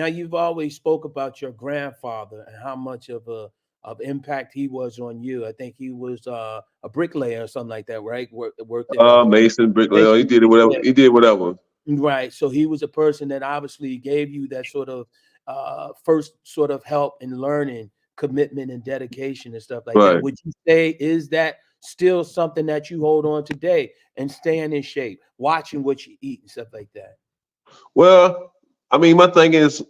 Now you've always spoke about your grandfather and how much of impact he was on you. I think he was a bricklayer or something like that, right? Worked in a Mason, bricklayer, he masonry. did it whatever. Yeah, He did whatever. right. So he was a person that obviously gave you that sort of first sort of help in learning, commitment and dedication and stuff like that. Right. Would you say is that still something that you hold on today and staying in shape, watching what you eat and stuff like that? Well, I mean, my thing is,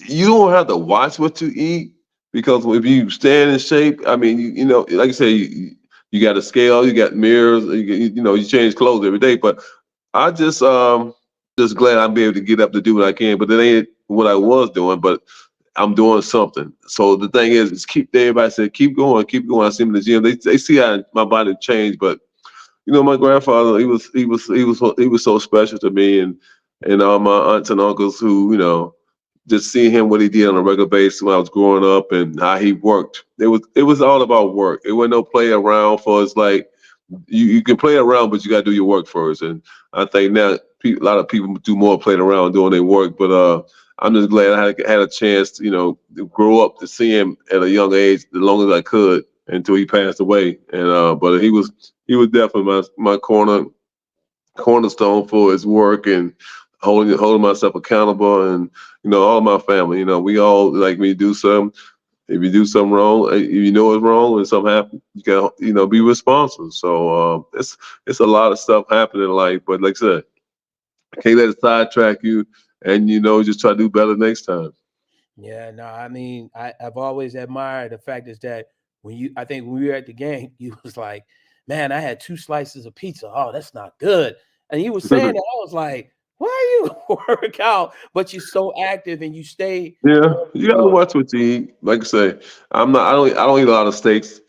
you don't have to watch what you eat because if you stand in shape, I mean, like you say, you got a scale, you got mirrors, you change clothes every day. But I just glad I'm be able to get up to do what I can. But it ain't what I was doing, but I'm doing something. So the thing is keep. Everybody said keep going, keep going. I see them in the gym. They see how my body changed, but my grandfather, he was so special to me, and all my aunts and uncles who, just seeing him what he did on a regular basis when I was growing up and how he worked. It was all about work. It wasn't no play around for us. Like you can play around, but you got to do your work first. And I think now a lot of people do more playing around doing their work. But I'm just glad I had a chance to, to grow up to see him at a young age, as long as I could until he passed away. And but he was definitely my cornerstone for his work and holding myself accountable, and all my family. We all like me to do something. If you do something wrong, if you know it's wrong and something happens, you got be responsible. So it's a lot of stuff happening in life, but like I said, can't let it sidetrack you, and just try to do better next time. Yeah, no, I mean, I've always admired the fact is that I think when we were at the game, you was like, man, I had two slices of pizza. Oh, that's not good. And you were saying that, I was like, why you work out, but you're so active and you stay Yeah, on you got to your, watch what you eat. Like I say, I'm not. I don't eat a lot of steaks.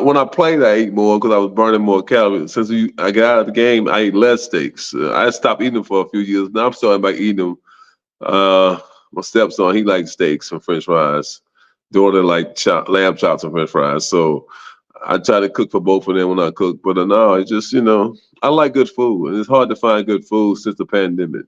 When I played, I ate more because I was burning more calories. Since I got out of the game, I ate less steaks. I stopped eating them for a few years. Now I'm starting back eating them. Uh, my stepson, he likes steaks and French fries. Daughter like lamb chops and French fries. So I try to cook for both of them when I cook. But no, it's just I like good food, and it's hard to find good food since the pandemic.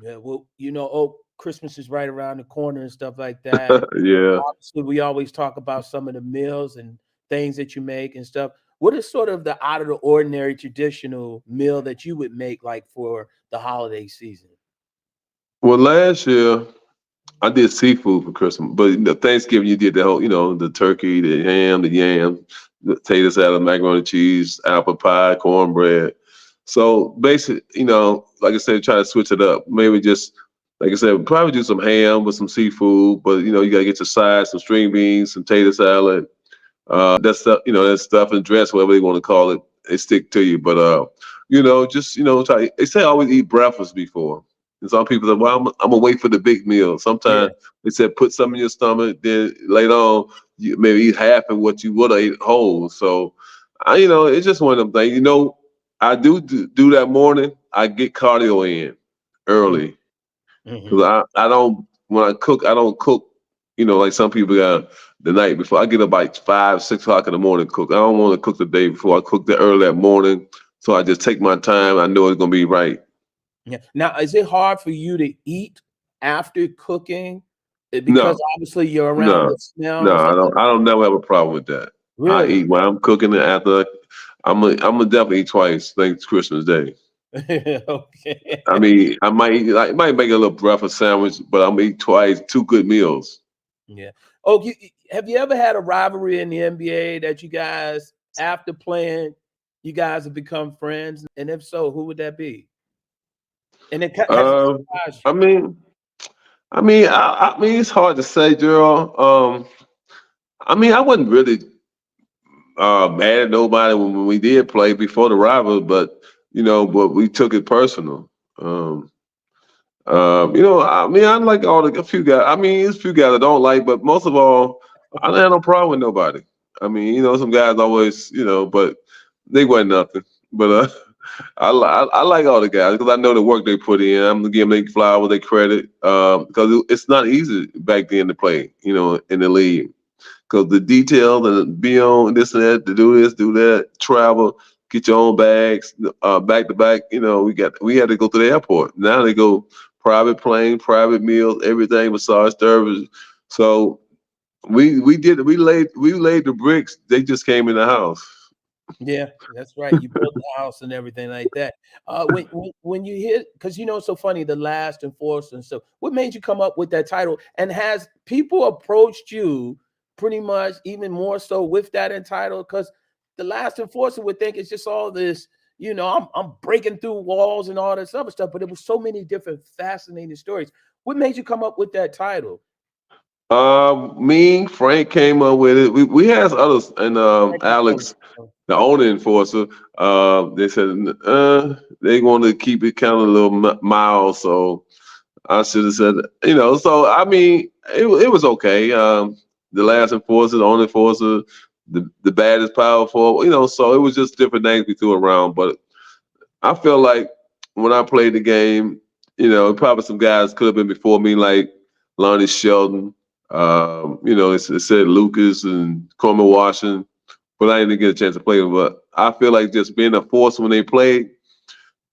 yeah, well, oh, Christmas is right around the corner and stuff like that. Yeah. Obviously, we always talk about some of the meals and things that you make and stuff. What is sort of the out of the ordinary traditional meal that you would make like for the holiday season? Well, last year I did seafood for Christmas, but Thanksgiving you did the whole, the turkey, the ham, the yam, the potato salad, macaroni and cheese, apple pie, cornbread. So basically, like I said, try to switch it up. Maybe just like I said, probably do some ham with some seafood, but you gotta get your sides, some string beans, some potato salad, that stuff, that stuff and dress, whatever they want to call it, they stick to you. But just try. They say always eat breakfast before. And some people say, "Well, I'm gonna wait for the big meal." Yeah. Sometimes they said put some in your stomach, then later on you maybe eat half of what you would have ate whole. So, it's just one of them things. I do that morning. I get cardio in early Mm-hmm. because I don't when I cook I don't cook like some people got the night before. I get up like 5, 6 o'clock in the morning to cook. I don't want to cook the day before. I cook the early that morning, so I just take my time. I know it's gonna be right. Yeah. Now, is it hard for you to eat after cooking? Because No, obviously you're around no, the smell no. and I stuff don't. like I that. don't never have a problem with that. I Really? eat while I'm cooking it after. I'm gonna definitely eat twice. Thanks Christmas Day. Okay. I mean, I might make a little breakfast sandwich, but I'm gonna eat twice. Two good meals. Yeah. Oh, have you ever had a rivalry in the NBA that you guys, after playing, you guys have become friends? And if so, who would that be? And has it Uh, surprised I you? mean, I mean, it's hard to say, Gerald. I mean, I wasn't really mad at nobody when we did play before the rival, but we took it personal. Um, I mean, I like a few guys. I mean, there's a few guys I don't like, but most of all, I don't have no problem with nobody. I mean, some guys always, but they wasn't nothing. But I like all the guys because I know the work they put in. I'm gonna give them their flowers, their credit, because it's not easy back then to play, in the league. Because the detail and be on this and that, to do this, do that, travel, get your own bags, back to back. We had to go to the airport. Now they go private plane, private meals, everything, massage therapy. So we laid the bricks. They just came in the house. Yeah, that's right. You built the house and everything like that. When you hear, because it's so funny, the last enforcer and stuff. What made you come up with that title? And has people approached you pretty much even more so with that entitled? Because the last enforcer would think it's just all this. I'm breaking through walls and all this other stuff, but it was so many different fascinating stories. What made you come up with that title? Me, Frank came up with it. We had others, and Alex, the owner enforcer. They said they wanted to keep it kind of a little mild, so I should have said, So I mean, it was okay. The last enforcer, the only enforcer, the baddest powerful, So it was just different names we threw around. But I feel like when I played the game, probably some guys could have been before me, like Lonnie Shelton. It said Lucas and Coleman Washington, but I didn't get a chance to play them. But I feel like just being a force when they played,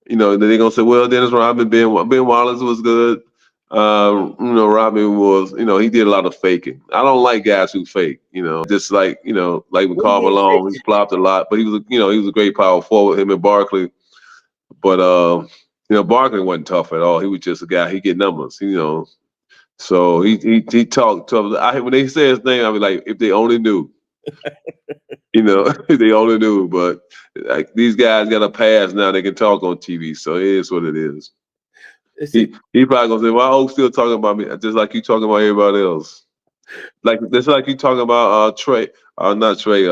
they're gonna say, well, Dennis Rodman, Ben Wallace was good. Rodman was, he did a lot of faking. I don't like guys who fake, just like with What do you Karl mean Malone, he faking? flopped a lot, but he was a great power forward, him and Barkley. But Barkley wasn't tough at all. He was just a guy. He get numbers. So he talked tough. When they say his name, I be like, if they only knew, if they only knew. But like these guys got a pass now; they can talk on TV. So it is what it is. See, He probably gonna say, "Why Oak still talking about me? Just like you talking about everybody else? Like just like you talking about Trey, not Trey,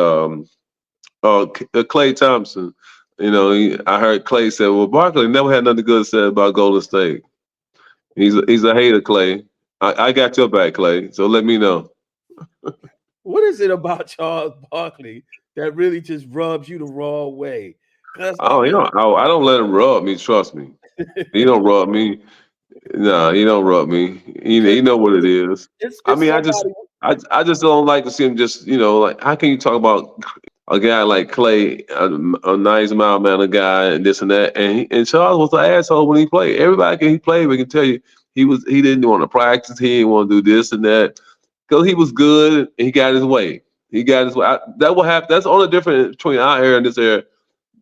Clay Thompson." I heard Clay say, "Well, Barkley never had nothing good to say about Golden State. He's a hater, Clay. I got your back, Clay. So let me know." what is it about Charles Barkley that really just rubs you the wrong way? Because Oh, I don't let him rub me. Trust me. He don't rub me. Nah, he don't rub me. He know what it is. I it's mean, I just somebody. I just don't like to see him just like how can you talk about a guy like Clay, a nice mild mannered guy, and this and that, and Charles was an asshole when he played. He played, we can tell you he didn't want to practice. He didn't want to do this and that because he was good and he got his way. He got his way. That will happen. That's the only difference between our era and this era.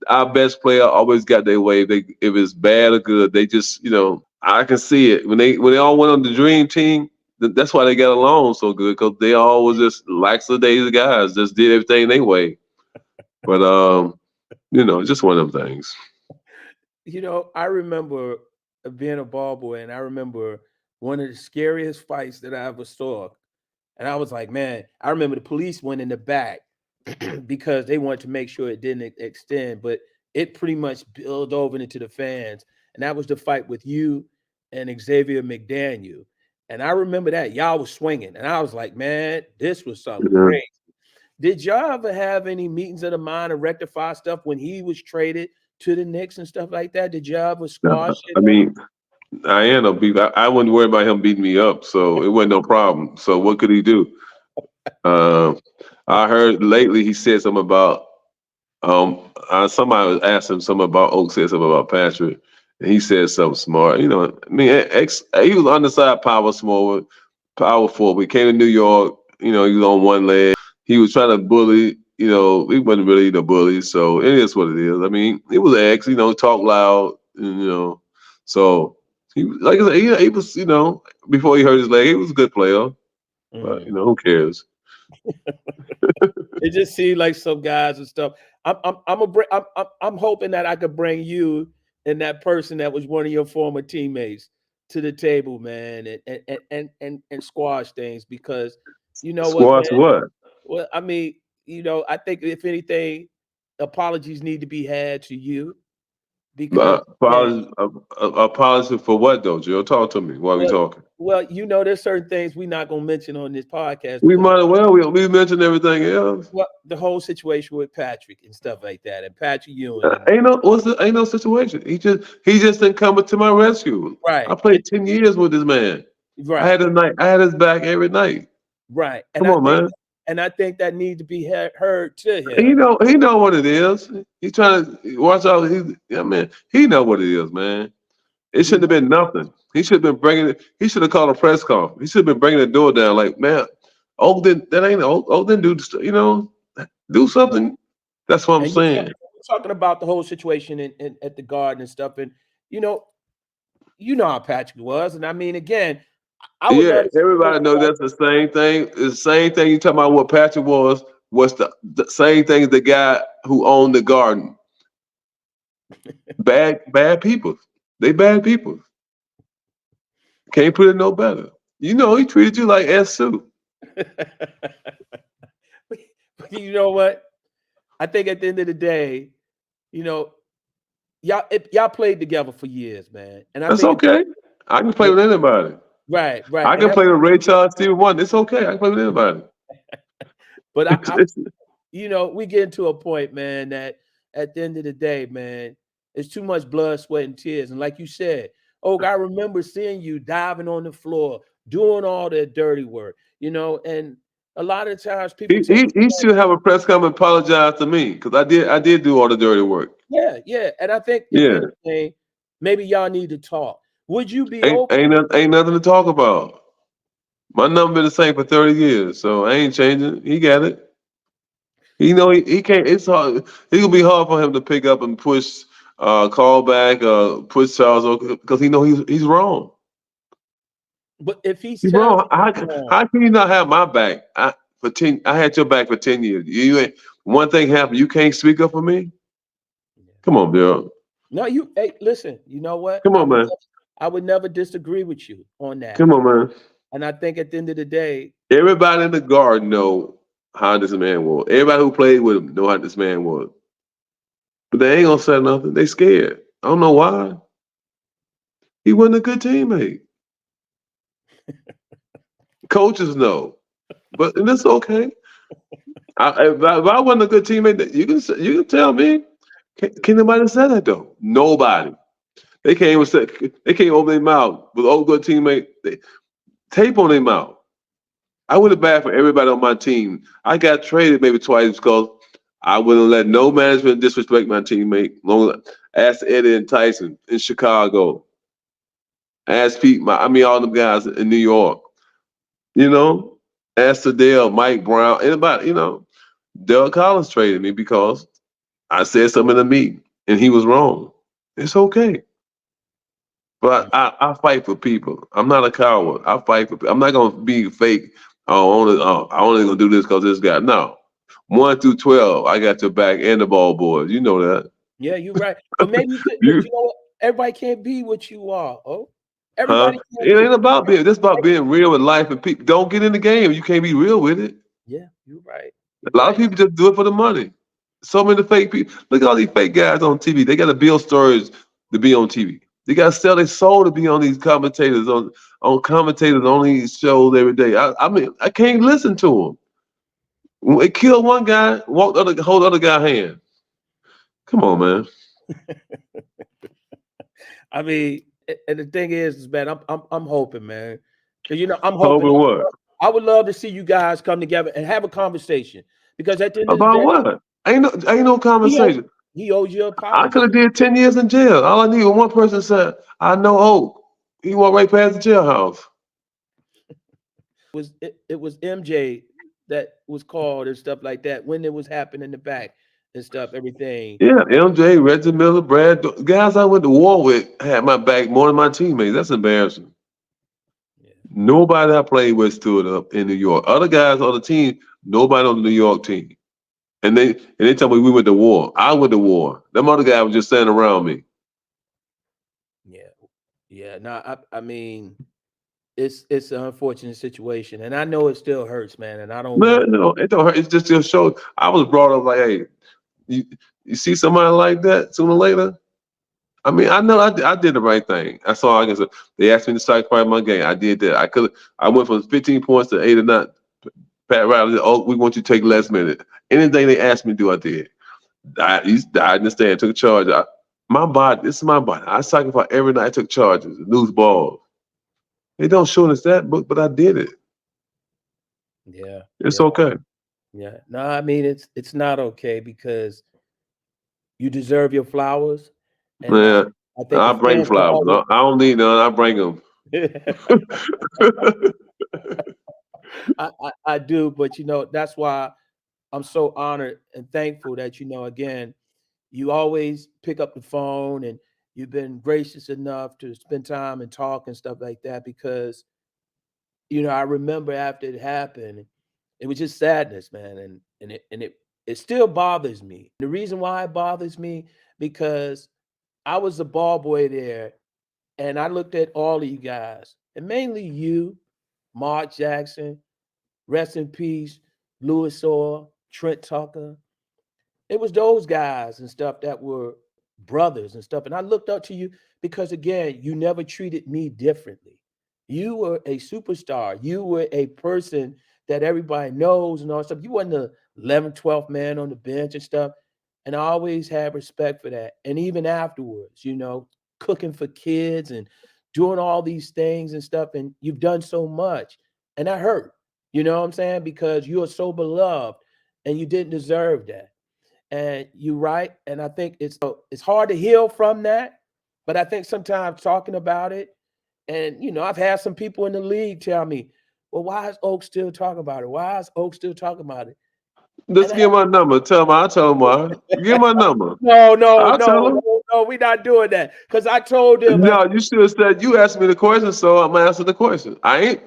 Our best player always got their way. If it's bad or good, they just I can see it when they all went on the dream team. That's why they got along so good because they all was just lackadaisical guys, just did everything their way. But just one of them things. I remember being a ball boy, and I remember one of the scariest fights that I ever saw. And I was like, man, I remember the police went in the back because they wanted to make sure it didn't extend, but it pretty much spilled over into the fans. And that was the fight with you and Xavier McDaniel. And I remember that y'all was swinging, and I was like, man, this was something Yeah. crazy. Did y'all ever have any meetings of the mind to rectify stuff when he was traded to the Knicks and stuff like that? Did y'all ever Nah, squash it I up? mean, I am a beat. I wouldn't worry about him beating me up, so it wasn't no problem. So what could he do? Um, I heard lately he said something about somebody was asking him something about Oak said something about Patrick, and he said something smart. I mean, he was underside power forward. He came to New York. He was on one leg. He was trying to bully. He wasn't really the bully, so it is what it is. I mean, he was ex. Talk loud. So like I said, he was. Before he hurt his leg, he was a good player. But Mm. who cares? It just seemed like some guys and stuff. I'm hoping that I could bring you and that person that was one of your former teammates to the table, man, and squash things because you know what, Squash man. what? Well, I mean, I think if anything, apologies need to be had to you because man, Apology for what though, Joe? Talk to me while we well, talking. there's certain things we're not gonna mention on this podcast We because might as well. We mentioned everything else. well, the whole situation with Patrick and stuff like that, and Patrick Ewing and Ain't no situation. He just didn't come to my rescue. right, I played 10 years with this man. I right, had I had his back every night. right, Come on, man. and I think that needs to be heard to He him. know he know what it is. He trying to watch out. He know what it is, man. It You shouldn't have know, been nothing. He should have been bringing it. He should have called a press conference. He should have been bringing the door down. Like, man, Oak didn't. That ain't Oak didn't do. Do something. That's what I'm and saying. you're talking about the whole situation at the Garden and stuff, and you know, you know how Patrick was, and I mean, again, I would Yeah, love to see everybody Coach knows Carter. that's the same thing. It's the same thing you talking about. What Patrick was the same thing as the guy who owned the Garden. Bad people. They bad people. Can't put it no better. He treated you like S soup. You know what? I think at the end of the day, you know, y'all played together for years, man, and I That's think okay. I can play yeah, with anybody. right, right, I and can that's play with Ray Charles, Stevie Wonder. It's okay. I can play with anybody. but It's, it's, we get to a point, man, that at the end of the day, man, it's too much blood, sweat, and tears. And like you said, oh, I remember seeing you diving on the floor, doing all that dirty work, and a lot of times people he, take he it he for should have a press conference and apologize to me because I did do all the dirty work. yeah, yeah. And I think if Yeah, anything, maybe y'all need to talk. Would you be ain't open? ain't noth- ain't nothing to talk about. My number been the same for 30 years, so I ain't changing. He got it. He can't. It's hard. It will be hard for him to pick up and push, call back, push Charles because he's wrong. But if he's He's telling wrong. you How, he's wrong, how can you not have my back? I had your back for 10 years. You ain't one thing happened. You can't speak up for me. Come on, Bill. no, hey, listen, you know what? Come on, man. I would never disagree with you on that. Come on, man. And I think at the end of the day, Everybody in the Garden know how this man was. Everybody who played with him know how this man was. But they ain't gonna say nothing. They scared. I don't know why. He wasn't a good teammate. Coaches know, and it's okay. If I wasn't a good teammate, you can tell me. Can nobody say that though? Nobody. They can't even say they can't open their mouth with all good teammate. Tape on their mouth. I would have bad for everybody on my team. I got traded maybe twice because I wouldn't let no management disrespect my teammate. Ask Eddie and Tyson in Chicago. Ask Pete, all them guys in New York. You know, ask Adele, Mike Brown, anybody. Dale Collins traded me because I said something in the meeting and he was wrong. It's okay. But I fight for people. I'm not a coward. I fight for people. I'm not gonna be fake. I only gonna do this because this guy. No, 1 through 12, I got your back and the ball boys. You know that. yeah, you're right. But maybe you could, but You, you know what? Everybody can't be what you are. Oh, huh? everybody can't It be. ain't about being. This about being real with life and people. Don't get in the game. You can't be real with it. Yeah, you're right. You're A lot of right. people just do it for the money. So many fake people. Look at all these fake guys on TV. They got to build stories to be on TV. They got to sell their soul to be on these commentators on commentators on these shows every day. I mean, I can't listen to them. When they kill one guy, hold the other guy hand. Come on, man. I mean, and the thing is, man, I'm hoping, man, because I'm hoping. Hoping what? I would love to see you guys come together and have a conversation because at the end of the About day, what? Ain't no he owes, conversation. he owes you an I could apology. have did 10 years in jail. All I need was one person said, "I know Oak." He walked right past the jailhouse. It was MJ that was called and stuff like that when it was happening in the back and stuff, everything. Yeah, MJ, Reggie Miller, guys I went to war with had my back more than my teammates. That's embarrassing. Yeah, Nobody I played with stood up in New York. Other guys on the team, nobody on the New York team. And they tell me we went to war. I went to war. Them other guys was just standing around me. yeah, yeah. No, I mean, it's an unfortunate situation, and I know it still hurts, man. And I don't want. Man, no, it don't hurt. It's just show. I was brought up like, hey, you, you see somebody like that sooner or later. I mean, I know I did the right thing. That's all I can say. They asked me to sacrifice my game. I did that. I went from 15 points to 8 or 9. Pat Riley said, "Oh, we want you to take less minutes. Anything they asked me to do, I did. He died in the stand, took charge. My body, this is my body. I sacrificed every night. I took charges, lose balls. They don't show us that book, but I did it. Yeah, It's yeah, okay. yeah. No, I mean it's not okay because you deserve your flowers, and Yeah. I think the I bring fans will flowers. always. I don't need none. I bring them. I do, but that's why I'm so honored and thankful that again, you always pick up the phone and you've been gracious enough to spend time and talk and stuff like that because I remember after it happened, it was just sadness, man, and it still bothers me. The reason why it bothers me because I was a ball boy there, and I looked at all of you guys, and mainly you, Mark Jackson, rest in peace, Louis Orr, Trent Tucker. It was those guys and stuff that were brothers and stuff. And I looked up to you because, again, you never treated me differently. You were a superstar. You were a person that everybody knows and all that stuff. You wasn't the 11th, 12th man on the bench and stuff. And I always had respect for that. And even afterwards, cooking for kids and doing all these things and stuff. And you've done so much. And that hurt. You know what I'm saying? Because you are so beloved and you didn't deserve that. And you're right. And I think it's hard to heal from that. But I think sometimes talking about it, and I've had some people in the league tell me, well, why is Oak still talking about it? Why is Oak still talking about it? And Just give my number. Tell him. I'll tell him why. Give my number. no, no, I'll tell no, him. no, no, we're not doing that. Because I told them, No, you should have said you asked me the question, so I'm answering the question. I ain't.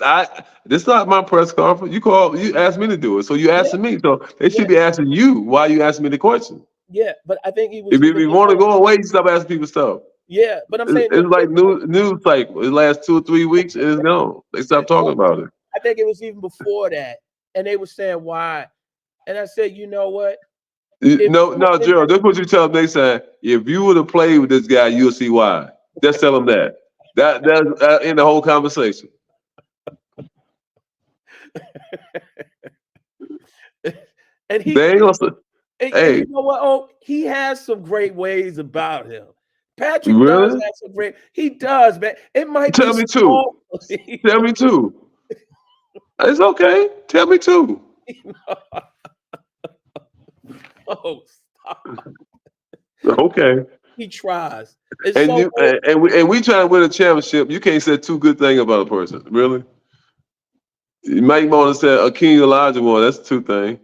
This not my press conference. You call. You asked me to do it, so you yeah, asking me. So they yeah, should be asking you why you asking me the question. yeah. But I think he was If either you being want to honest. go away, you stop asking people stuff. Yeah, but I'm saying It's like news cycle. It lasts 2 or 3 weeks and it's gone. They stop talking about it. I think it was even before that. And they were saying why. And I said, you know what? If No, you no, in Gerald. That's what you tell them next time. If you would have played with this guy, you'll see why. Just tell them that. That's in the whole conversation. and he They ain't gonna say, and "Hey, you know what? Oh, he has some great ways about him. Patrick does really? have some great. He does, man. It might be Tell me too. small. Tell me too. It's okay. Tell me too. Oh, stop. Okay." He tries. It's And so you and we trying to win a championship. You can't say two good things about a person, really. You might want to say a King Elijah one. That's two things.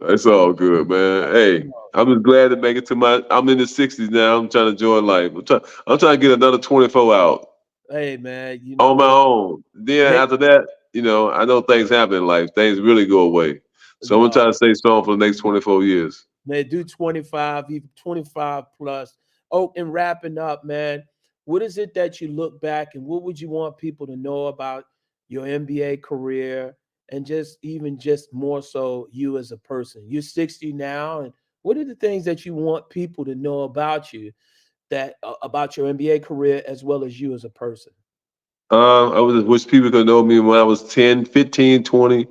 It's all good, man. Hey, I'm just glad to make it to my. I'm in the 60s now. I'm trying to enjoy life. I'm trying to get another 24 out hey, man. on my own. Then Make after that, I know things happen in life. Things really go away. So I'm gonna no. try to stay strong for the next 24 years. Man, do 25, even 25 plus. Oh, and wrapping up, man, what is it that you look back and what would you want people to know about your NBA career and just more so you as a person? You're 60 now, and what are the things that you want people to know about you that about your NBA career as well as you as a person? I would just wish people could know me when I was 10, 15, 20.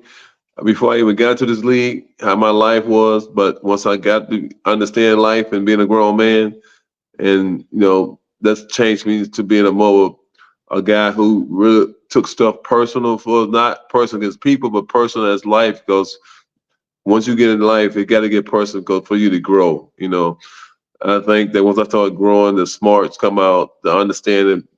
Before I even got to this league, how my life was. But once I got to understand life and being a grown man, and that's changed me to being a guy who really took stuff personal for not personal against people, but personal as life. Because once you get in life, it got to get personal for you to grow. I think that once I started growing, the smarts come out, the understanding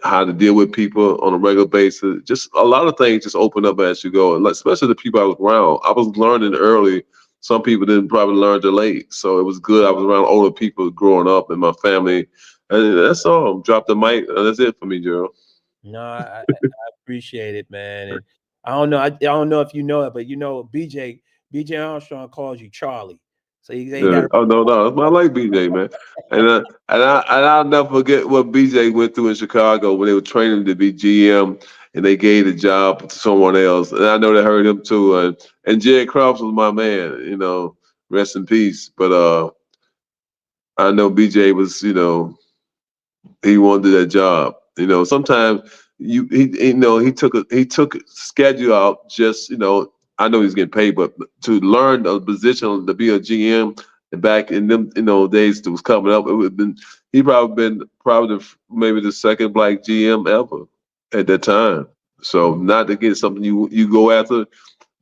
how to deal with people on a regular basis. Just a lot of things just open up as you go, and like, especially the people I was around. I was learning early. Some people didn't probably learn till late, so it was good. I was around older people growing up in my family, and that's all. Drop the mic. That's it for me, Gerald. No, I appreciate it, man. And I don't know if you know it, but BJ Armstrong calls you Charlie. So you got Yeah. to Oh no, no, I like BJ, man, and I'll never forget what BJ went through in Chicago when they were training him to be GM, and they gave the job to someone else, and I know they hurt him too. And Jed Croft was my man, rest in peace. But I know BJ was, he wanted that job. Sometimes he took a schedule out just I know he's getting paid, but to learn a position to be a GM and back in them days that was coming up, it would have been he probably maybe the second black GM ever at that time. So not to get something you go after,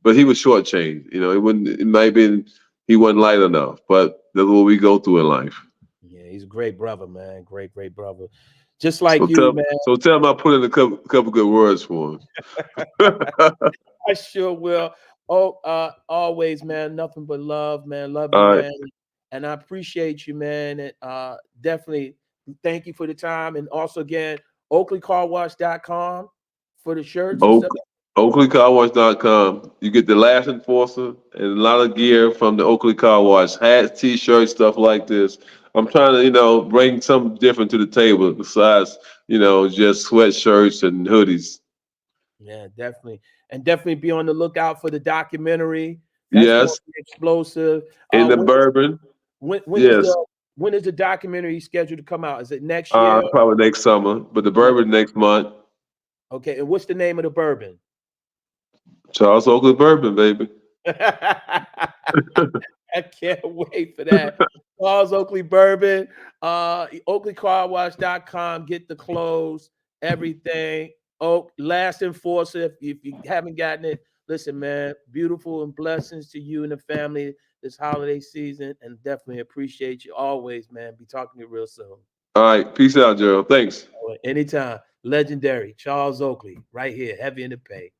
but he was shortchanged. It might have been he wasn't light enough, but that's what we go through in life. he's a great brother, man. Great brother. Just like you, man. So tell him I put in a couple good words for him. I sure will. Oh, always, man. Nothing but love, man. Love you, All right. man. And I appreciate you, man. And definitely thank you for the time. And also again, OakleyCarWash.com for the shirts and stuff. Oak, OakleyCarWash.com. You get the Last Enforcer and a lot of gear from the Oakley Car Wash. Hats, t-shirts, stuff like this. I'm trying to, bring something different to the table besides, just sweatshirts and hoodies. Yeah, definitely. And definitely be on the lookout for the documentary. That's going Yes. to be explosive. In the When bourbon. when when is Yes. the when is the documentary scheduled to come out? Is it next year? Probably next summer, but the Next. bourbon next month. Okay. And what's the name of the bourbon? Charles Oakley Bourbon, baby. I can't wait for that. Charles Oakley Bourbon, OakleyCarWash.com. Get the clothes, everything. Oh, Last Enforcer. If you haven't gotten it, listen, man. Beautiful and blessings to you and the family this holiday season, and definitely appreciate you always, man. Be talking to you real soon. All right. Peace out, Gerald. Thanks. Anytime. Legendary Charles Oakley, right here, heavy in the pay.